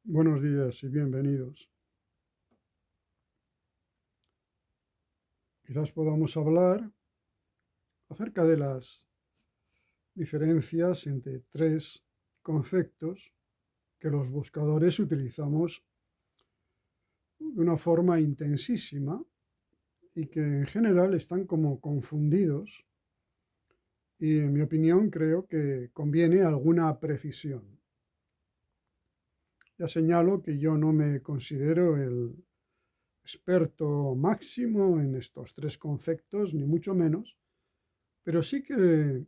Buenos días y bienvenidos. Quizás podamos hablar acerca de las diferencias entre tres conceptos que los buscadores utilizamos de una forma intensísima y que en general están como confundidos y en mi opinión creo que conviene alguna precisión. Ya señalo que yo no me considero el experto máximo en estos tres conceptos, ni mucho menos, pero sí que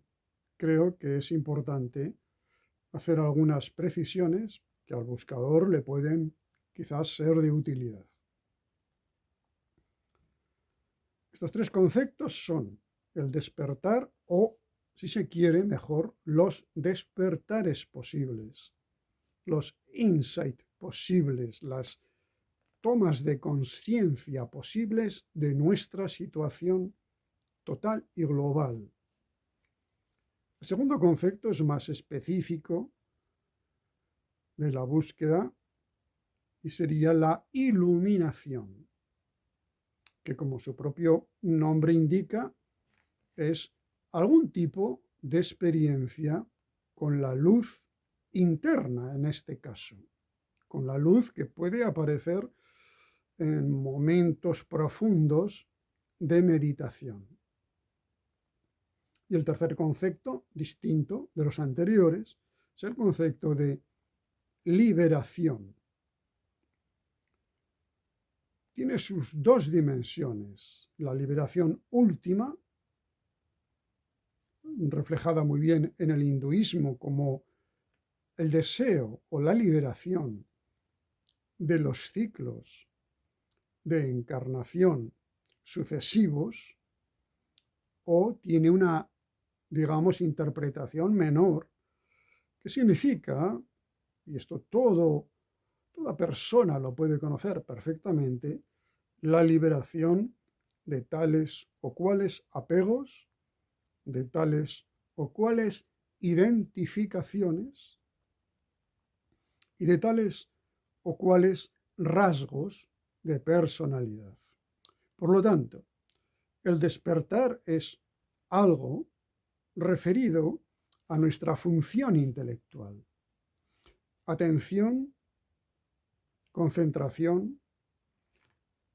creo que es importante hacer algunas precisiones que al buscador le pueden quizás ser de utilidad. Estos tres conceptos son el despertar o, si se quiere mejor, los despertares posibles, los insights posibles, las tomas de conciencia posibles de nuestra situación total y global. El segundo concepto es más específico de la búsqueda y sería la iluminación, que como su propio nombre indica, es algún tipo de experiencia con la luz interna en este caso, con la luz que puede aparecer en momentos profundos de meditación. Y el tercer concepto, distinto de los anteriores, es el concepto de liberación. Tiene sus dos dimensiones, la liberación última, reflejada muy bien en el hinduismo como el deseo o la liberación de los ciclos de encarnación sucesivos, o tiene una, digamos, interpretación menor, que significa, y esto toda persona lo puede conocer perfectamente, la liberación de tales o cuales apegos, de tales o cuales identificaciones y de tales o cuales rasgos de personalidad. Por lo tanto, el despertar es algo referido a nuestra función intelectual. Atención, concentración,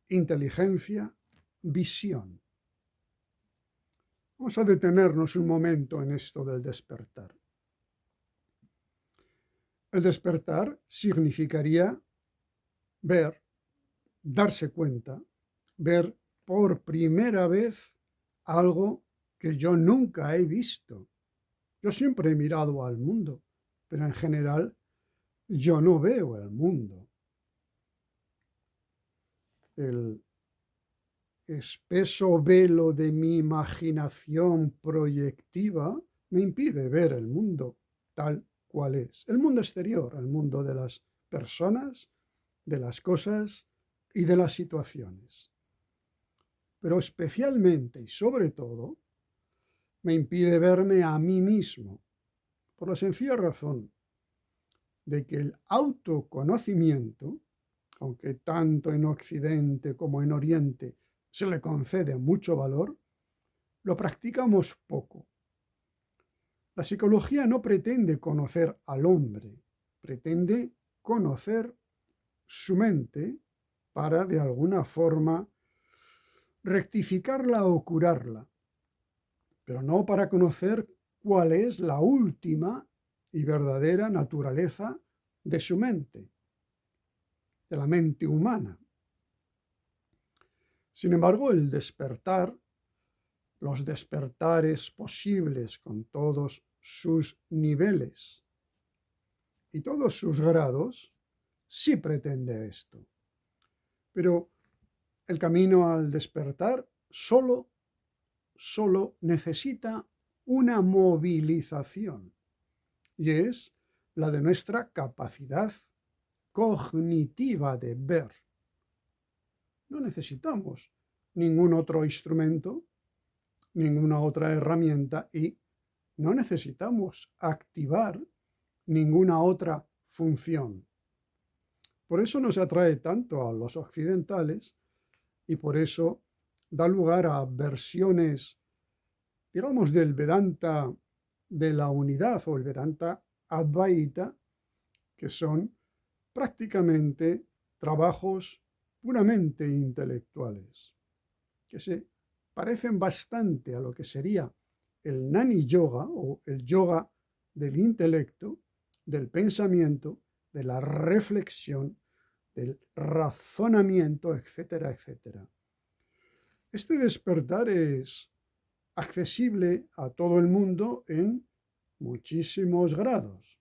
inteligencia, visión. Vamos a detenernos un momento en esto del despertar. El despertar significaría ver, darse cuenta, ver por primera vez algo que yo nunca he visto. Yo siempre he mirado al mundo, pero en general yo no veo el mundo. El espeso velo de mi imaginación proyectiva me impide ver el mundo tal cual es. El mundo exterior, el mundo de las personas, de las cosas y de las situaciones. Pero especialmente y sobre todo, me impide verme a mí mismo, por la sencilla razón de que el autoconocimiento, aunque tanto en Occidente como en Oriente se le concede mucho valor, lo practicamos poco. La psicología no pretende conocer al hombre, pretende conocer su mente para, de alguna forma, rectificarla o curarla, pero no para conocer cuál es la última y verdadera naturaleza de su mente, de la mente humana. Sin embargo, el despertar, los despertares posibles con todos sus niveles y todos sus grados, sí pretende esto. Pero el camino al despertar solo necesita una movilización, y es la de nuestra capacidad cognitiva de ver. No necesitamos ningún otro instrumento, ninguna otra herramienta, y no necesitamos activar ninguna otra función. Por eso nos atrae tanto a los occidentales y por eso da lugar a versiones, digamos, del Vedanta de la unidad o el Vedanta Advaita, que son prácticamente trabajos puramente intelectuales, que se parecen bastante a lo que sería el Jnani Yoga o el yoga del intelecto, del pensamiento, de la reflexión, del razonamiento, etcétera, etcétera. Este despertar es accesible a todo el mundo en muchísimos grados.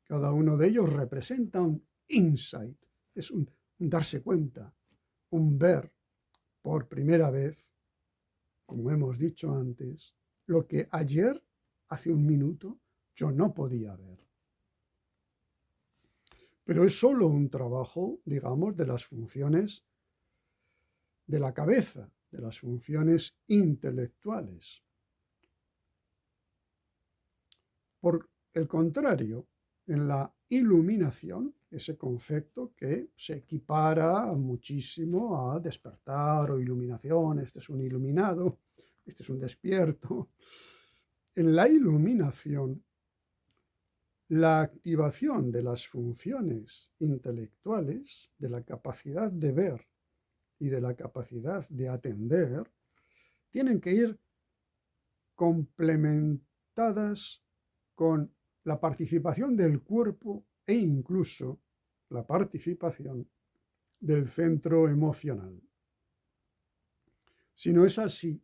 Cada uno de ellos representa un insight, es un darse cuenta, un ver por primera vez, como hemos dicho antes, lo que ayer, hace un minuto, yo no podía ver. Pero es solo un trabajo, digamos, de las funciones de la cabeza, de las funciones intelectuales. Por el contrario, en la iluminación, ese concepto que se equipara muchísimo a despertar o iluminación, este es un iluminado, este es un despierto. En la iluminación, la activación de las funciones intelectuales, de la capacidad de ver y de la capacidad de atender, tienen que ir complementadas con la participación del cuerpo e incluso la participación del centro emocional. Si no es así,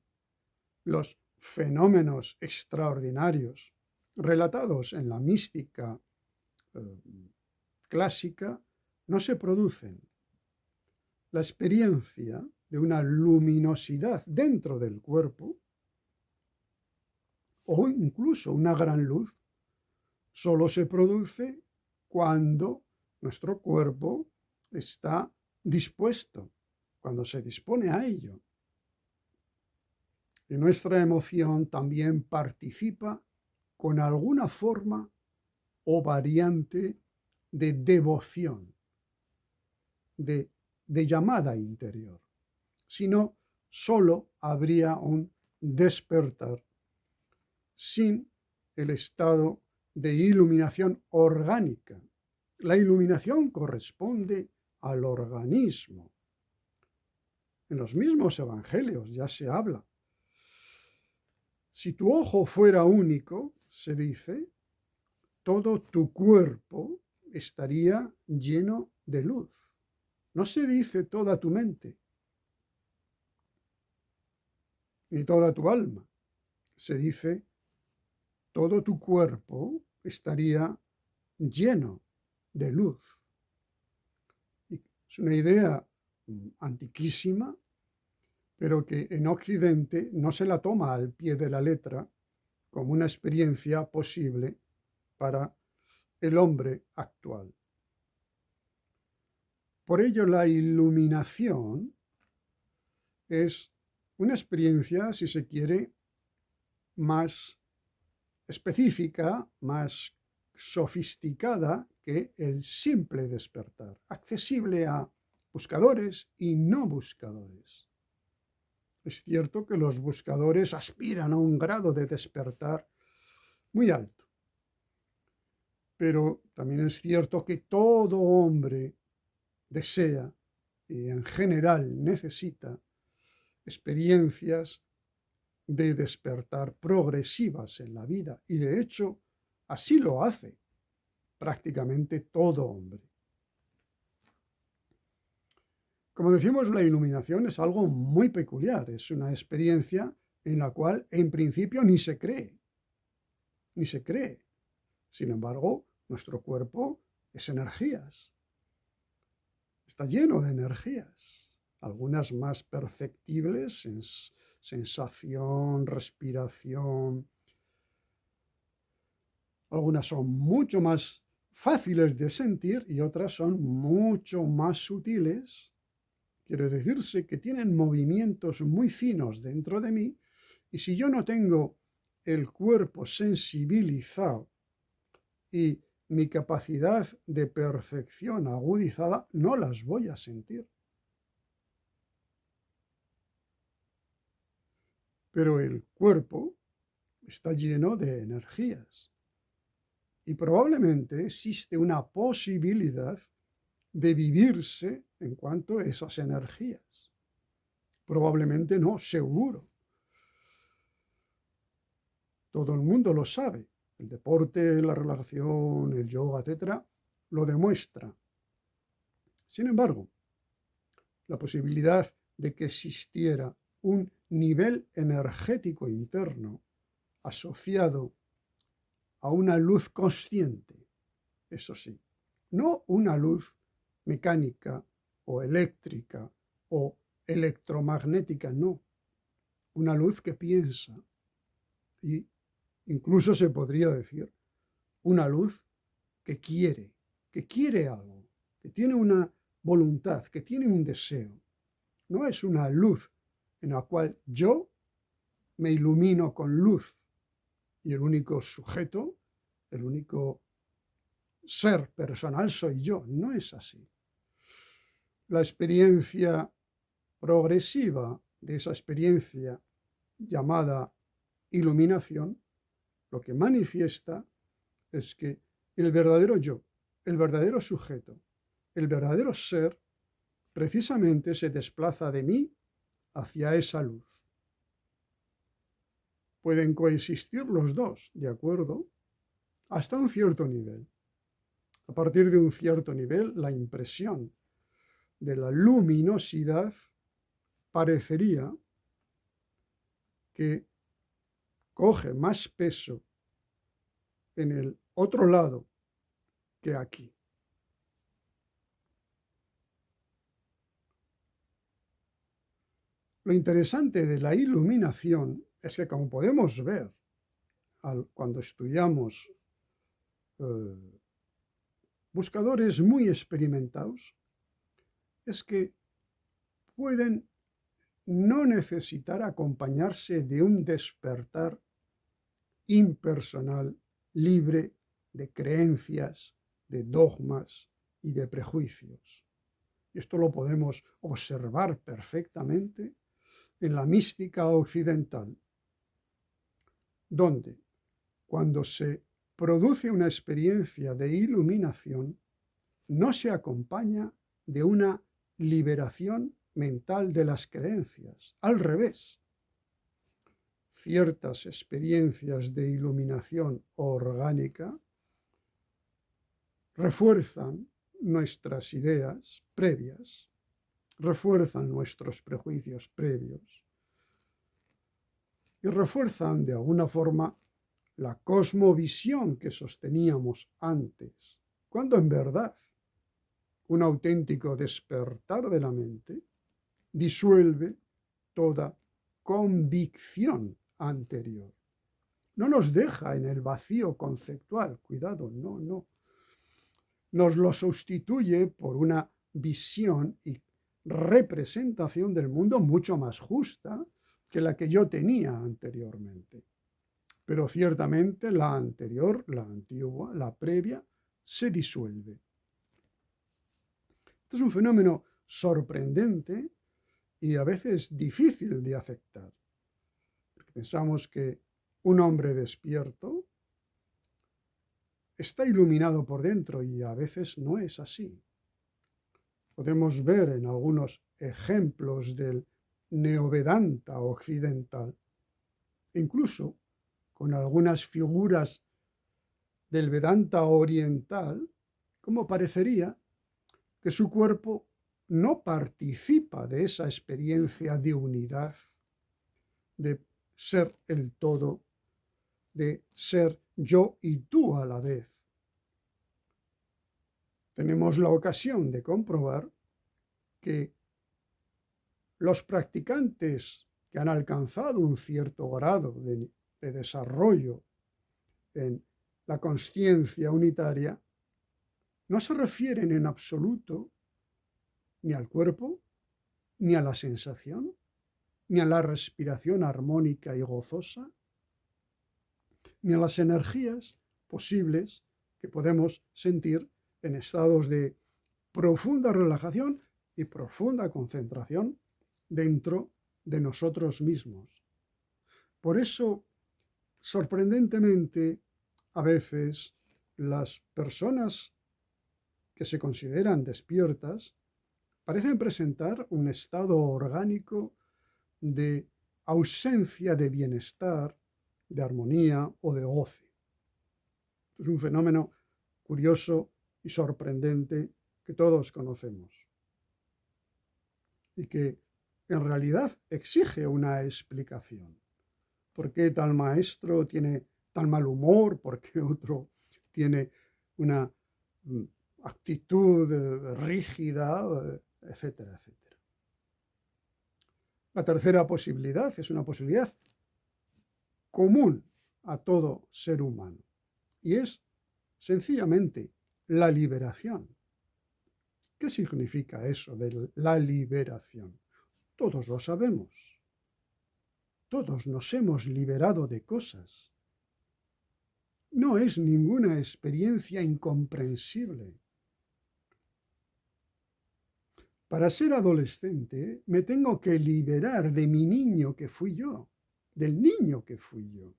los fenómenos extraordinarios relatados en la mística clásica no se producen. La experiencia de una luminosidad dentro del cuerpo o incluso una gran luz solo se produce cuando nuestro cuerpo está dispuesto, cuando se dispone a ello. Y nuestra emoción también participa con alguna forma o variante de devoción, de llamada interior. Si no, solo habría un despertar sin el estado de iluminación orgánica. La iluminación corresponde al organismo. En los mismos evangelios ya se habla. Si tu ojo fuera único, se dice, todo tu cuerpo estaría lleno de luz. No se dice toda tu mente, ni toda tu alma. Se dice todo tu cuerpo estaría lleno de luz. Es una idea antiquísima, pero que en Occidente no se la toma al pie de la letra como una experiencia posible para el hombre actual. Por ello, la iluminación es una experiencia, si se quiere, más específica, más sofisticada que el simple despertar, accesible a buscadores y no buscadores. Es cierto que los buscadores aspiran a un grado de despertar muy alto, pero también es cierto que todo hombre desea y en general necesita experiencias de despertar progresivas en la vida y de hecho así lo hace prácticamente todo hombre. Como decimos, la iluminación es algo muy peculiar, es una experiencia en la cual en principio ni se cree. Sin embargo, nuestro cuerpo es energías, está lleno de energías, algunas más perceptibles, sensación, respiración. Algunas son mucho más fáciles de sentir y otras son mucho más sutiles. Quiere decirse que tienen movimientos muy finos dentro de mí y si yo no tengo el cuerpo sensibilizado y mi capacidad de percepción agudizada no las voy a sentir. Pero el cuerpo está lleno de energías y probablemente existe una posibilidad de vivirse en cuanto a esas energías. Probablemente no, seguro. Todo el mundo lo sabe. El deporte, la relajación, el yoga, etcétera, lo demuestra. Sin embargo, la posibilidad de que existiera un nivel energético interno asociado a una luz consciente, eso sí, no una luz mecánica o eléctrica o electromagnética, no, una luz que piensa y incluso se podría decir una luz que quiere algo, que tiene una voluntad, que tiene un deseo. No es una luz en la cual yo me ilumino con luz y el único sujeto, el único ser personal soy yo. No es así. La experiencia progresiva de esa experiencia llamada iluminación, lo que manifiesta es que el verdadero yo, el verdadero sujeto, el verdadero ser, precisamente se desplaza de mí hacia esa luz. Pueden coexistir los dos, ¿de acuerdo? Hasta un cierto nivel. A partir de un cierto nivel, la impresión de la luminosidad parecería que coge más peso en el otro lado que aquí. Lo interesante de la iluminación es que, como podemos ver cuando estudiamos buscadores muy experimentados, es que pueden no necesitar acompañarse de un despertar impersonal, libre de creencias, de dogmas y de prejuicios. Y esto lo podemos observar perfectamente en la mística occidental, donde cuando se produce una experiencia de iluminación, no se acompaña de una liberación mental de las creencias. Al revés, ciertas experiencias de iluminación orgánica refuerzan nuestras ideas previas, refuerzan nuestros prejuicios previos y refuerzan de alguna forma la cosmovisión que sosteníamos antes, cuando en verdad un auténtico despertar de la mente disuelve toda convicción anterior. No nos deja en el vacío conceptual, cuidado, no. Nos lo sustituye por una visión y representación del mundo mucho más justa que la que yo tenía anteriormente. Pero ciertamente la anterior, la antigua, la previa, se disuelve. Este es un fenómeno sorprendente y a veces difícil de aceptar. Porque pensamos que un hombre despierto está iluminado por dentro y a veces no es así. Podemos ver en algunos ejemplos del neovedanta occidental, incluso con algunas figuras del Vedanta oriental, como parecería que su cuerpo no participa de esa experiencia de unidad, de ser el todo, de ser yo y tú a la vez. Tenemos la ocasión de comprobar que los practicantes que han alcanzado un cierto grado de desarrollo en la consciencia unitaria no se refieren en absoluto ni al cuerpo, ni a la sensación, ni a la respiración armónica y gozosa, ni a las energías posibles que podemos sentir en estados de profunda relajación y profunda concentración dentro de nosotros mismos. Por eso, sorprendentemente, a veces las personas que se consideran despiertas parecen presentar un estado orgánico de ausencia de bienestar, de armonía o de goce. Es un fenómeno curioso y sorprendente que todos conocemos y que en realidad exige una explicación. ¿Por qué tal maestro tiene tan mal humor? ¿Por qué otro tiene una actitud rígida, etcétera, etcétera? La tercera posibilidad es una posibilidad común a todo ser humano y es sencillamente la liberación. ¿Qué significa eso de la liberación? Todos lo sabemos. Todos nos hemos liberado de cosas. No es ninguna experiencia incomprensible. Para ser adolescente me tengo que liberar de mi niño que fui yo, del niño que fui yo.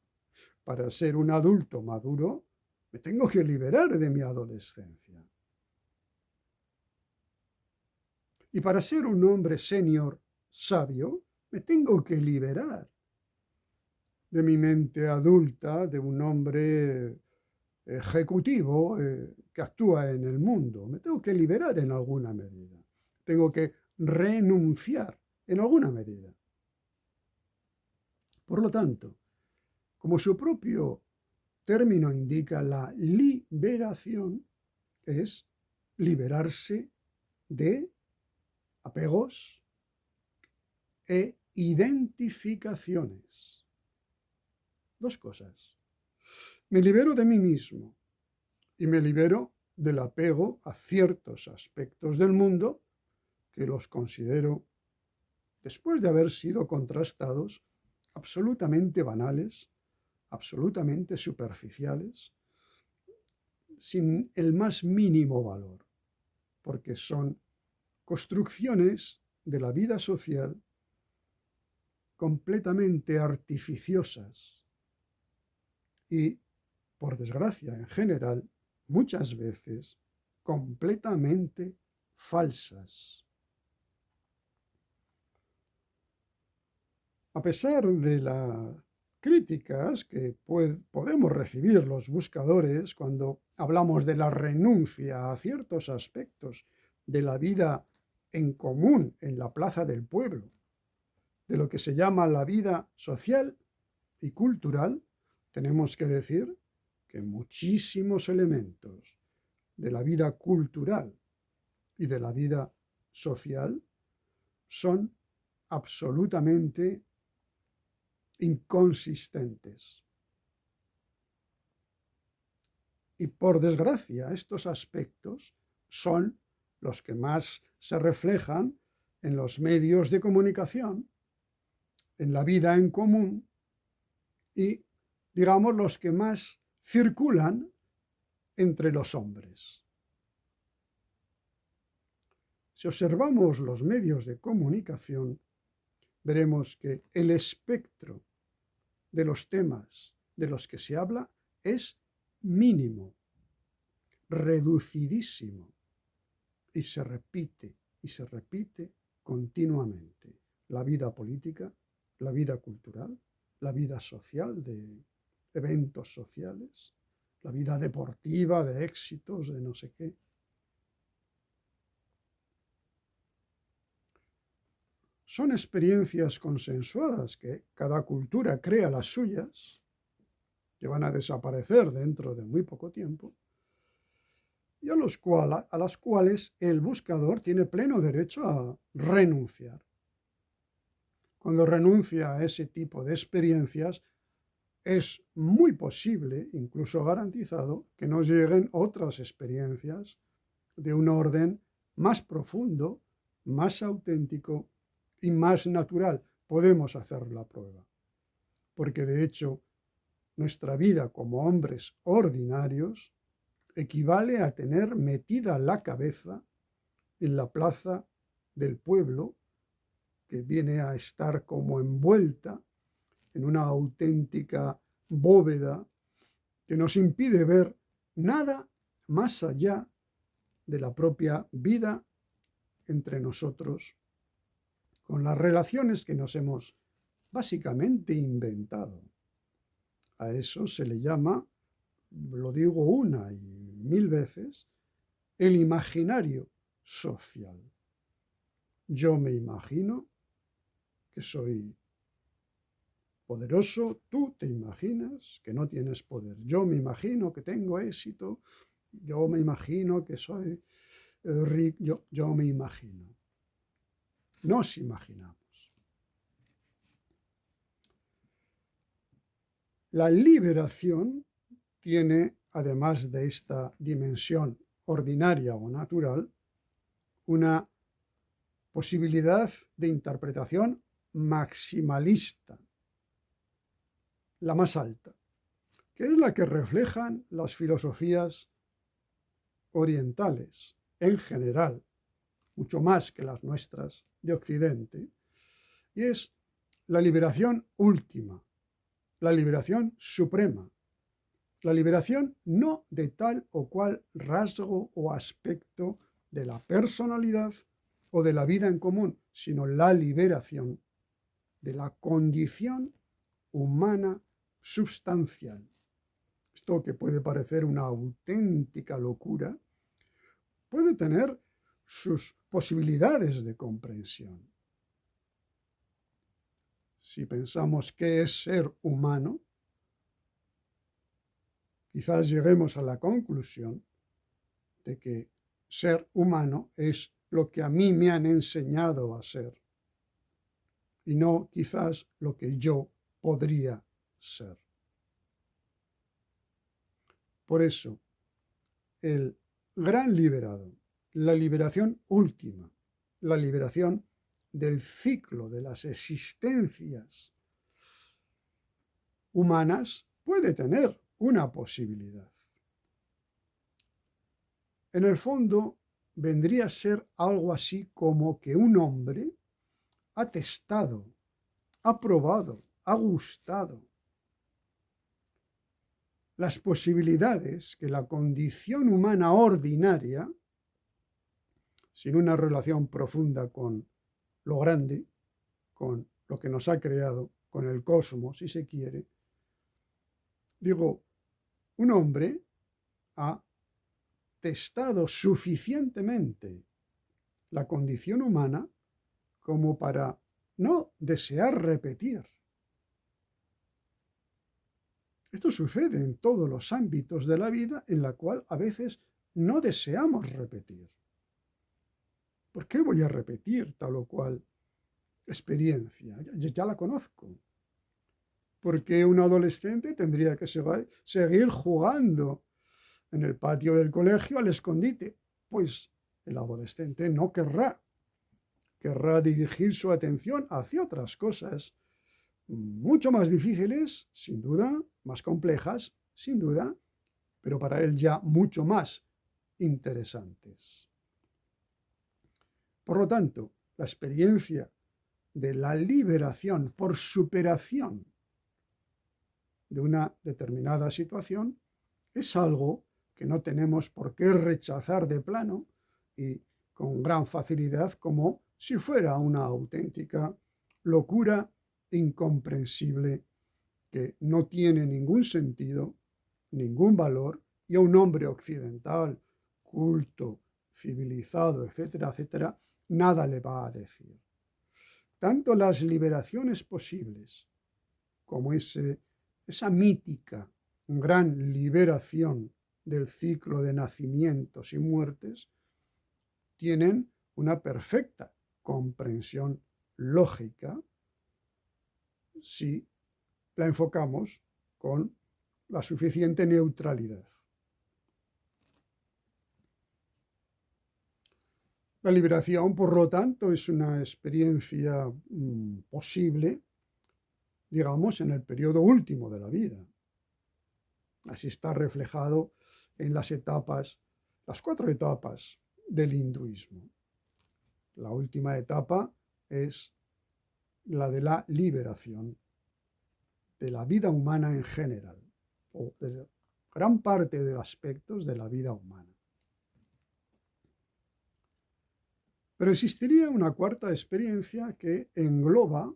Para ser un adulto maduro me tengo que liberar de mi adolescencia. Y para ser un hombre senior sabio me tengo que liberar de mi mente adulta, de un hombre ejecutivo que actúa en el mundo. Me tengo que liberar en alguna medida. Tengo que renunciar en alguna medida. Por lo tanto, como su propio término indica, la liberación es liberarse de apegos e identificaciones. Dos cosas. Me libero de mí mismo y me libero del apego a ciertos aspectos del mundo que los considero, después de haber sido contrastados, absolutamente banales, absolutamente superficiales, sin el más mínimo valor, porque son construcciones de la vida social completamente artificiosas y, por desgracia en general, muchas veces completamente falsas. A pesar de las críticas que podemos recibir los buscadores cuando hablamos de la renuncia a ciertos aspectos de la vida en común en la plaza del pueblo, de lo que se llama la vida social y cultural, tenemos que decir que muchísimos elementos de la vida cultural y de la vida social son absolutamente inconsistentes. Y por desgracia, estos aspectos son los que más se reflejan en los medios de comunicación, en la vida en común y, digamos, los que más circulan entre los hombres. Si observamos los medios de comunicación, veremos que el espectro de los temas de los que se habla es mínimo, reducidísimo, y se repite continuamente. La vida política, la vida cultural, la vida social de eventos sociales, la vida deportiva, de éxitos, de no sé qué. Son experiencias consensuadas que cada cultura crea las suyas, que van a desaparecer dentro de muy poco tiempo, y a las cuales el buscador tiene pleno derecho a renunciar. Cuando renuncia a ese tipo de experiencias, es muy posible, incluso garantizado, que nos lleguen otras experiencias de un orden más profundo, más auténtico y más natural. Podemos hacer la prueba, porque de hecho nuestra vida como hombres ordinarios equivale a tener metida la cabeza en la plaza del pueblo, que viene a estar como envuelta en una auténtica bóveda que nos impide ver nada más allá de la propia vida entre nosotros, con las relaciones que nos hemos básicamente inventado. A eso se le llama, lo digo una y mil veces, el imaginario social. Yo me imagino que soy poderoso, tú te imaginas que no tienes poder. Yo me imagino que tengo éxito, yo me imagino que soy rico, yo me imagino. Nos imaginamos. La liberación tiene, además de esta dimensión ordinaria o natural, una posibilidad de interpretación maximalista, la más alta, que es la que reflejan las filosofías orientales en general, mucho más que las nuestras de Occidente, y es la liberación última, la liberación suprema, la liberación no de tal o cual rasgo o aspecto de la personalidad o de la vida en común, sino la liberación de la condición humana substancial. Esto, que puede parecer una auténtica locura, puede tener sus posibilidades de comprensión. Si pensamos qué es ser humano, quizás lleguemos a la conclusión de que ser humano es lo que a mí me han enseñado a ser y no quizás lo que yo podría ser. Por eso, el gran liberado, la liberación última, la liberación del ciclo de las existencias humanas, puede tener una posibilidad. En el fondo, vendría a ser algo así como que un hombre ha testado, ha probado, ha gustado las posibilidades que la condición humana ordinaria, sin una relación profunda con lo grande, con lo que nos ha creado, con el cosmos, si se quiere, digo, un hombre ha testado suficientemente la condición humana como para no desear repetir. Esto sucede en todos los ámbitos de la vida en la cual a veces no deseamos repetir. ¿Por qué voy a repetir tal o cual experiencia? Ya la conozco. ¿Por qué un adolescente tendría que seguir jugando en el patio del colegio al escondite? Pues el adolescente no querrá dirigir su atención hacia otras cosas mucho más difíciles, sin duda, más complejas, sin duda, pero para él ya mucho más interesantes. Por lo tanto, la experiencia de la liberación por superación de una determinada situación es algo que no tenemos por qué rechazar de plano y con gran facilidad como si fuera una auténtica locura incomprensible que no tiene ningún sentido, ningún valor, y a un hombre occidental, culto, civilizado, etcétera, etcétera, nada le va a decir. Tanto las liberaciones posibles como esa mítica gran liberación del ciclo de nacimientos y muertes tienen una perfecta comprensión lógica si la enfocamos con la suficiente neutralidad. La liberación, por lo tanto, es una experiencia posible, digamos, en el periodo último de la vida. Así está reflejado en las 4 etapas del hinduismo. La última etapa es la de la liberación de la vida humana en general, o de gran parte de los aspectos de la vida humana. Pero existiría una cuarta experiencia que engloba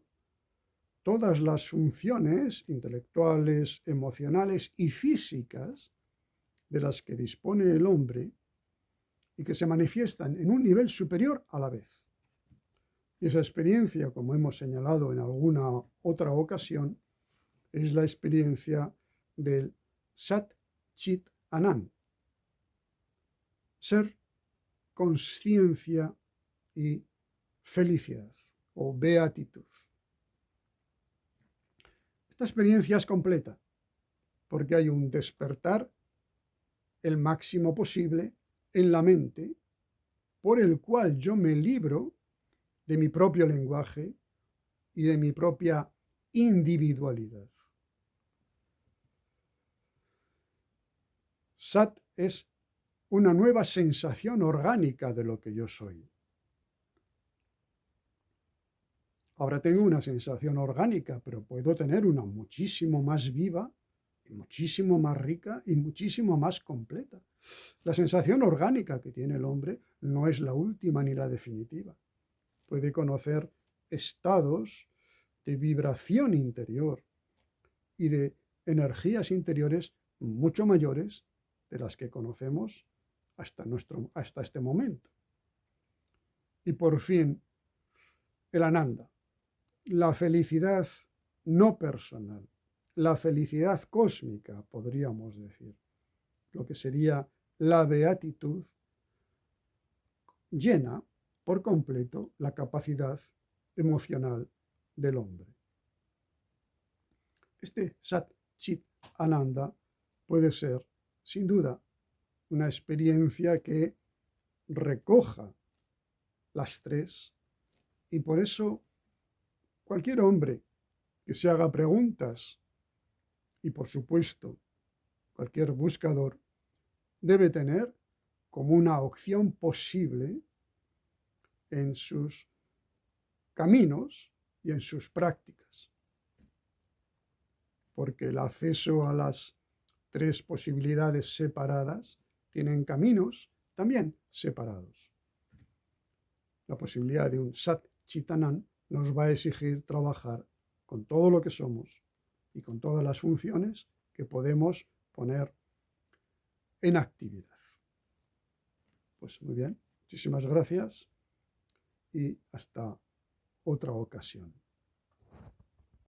todas las funciones intelectuales, emocionales y físicas de las que dispone el hombre y que se manifiestan en un nivel superior a la vez. Y esa experiencia, como hemos señalado en alguna otra ocasión, es la experiencia del Sat Chit Anand. Ser, consciencia y felicidad o beatitud. Esta experiencia es completa porque hay un despertar el máximo posible en la mente por el cual yo me libro de mi propio lenguaje y de mi propia individualidad. Sat es una nueva sensación orgánica de lo que yo soy. Ahora tengo una sensación orgánica, pero puedo tener una muchísimo más viva, y muchísimo más rica y muchísimo más completa. La sensación orgánica que tiene el hombre no es la última ni la definitiva. Puede conocer estados de vibración interior y de energías interiores mucho mayores de las que conocemos hasta este momento. Y por fin, el Ananda, la felicidad no personal, la felicidad cósmica, podríamos decir, lo que sería la beatitud, llena por completo la capacidad emocional del hombre. Este Sat Chit Ananda puede ser, sin duda, una experiencia que recoja las tres, y por eso cualquier hombre que se haga preguntas, y por supuesto cualquier buscador, debe tener como una opción posible en sus caminos y en sus prácticas. Porque el acceso a las tres posibilidades separadas tienen caminos también separados. La posibilidad de un Sat Chit Anand nos va a exigir trabajar con todo lo que somos y con todas las funciones que podemos poner en actividad. Pues muy bien, muchísimas gracias y hasta otra ocasión.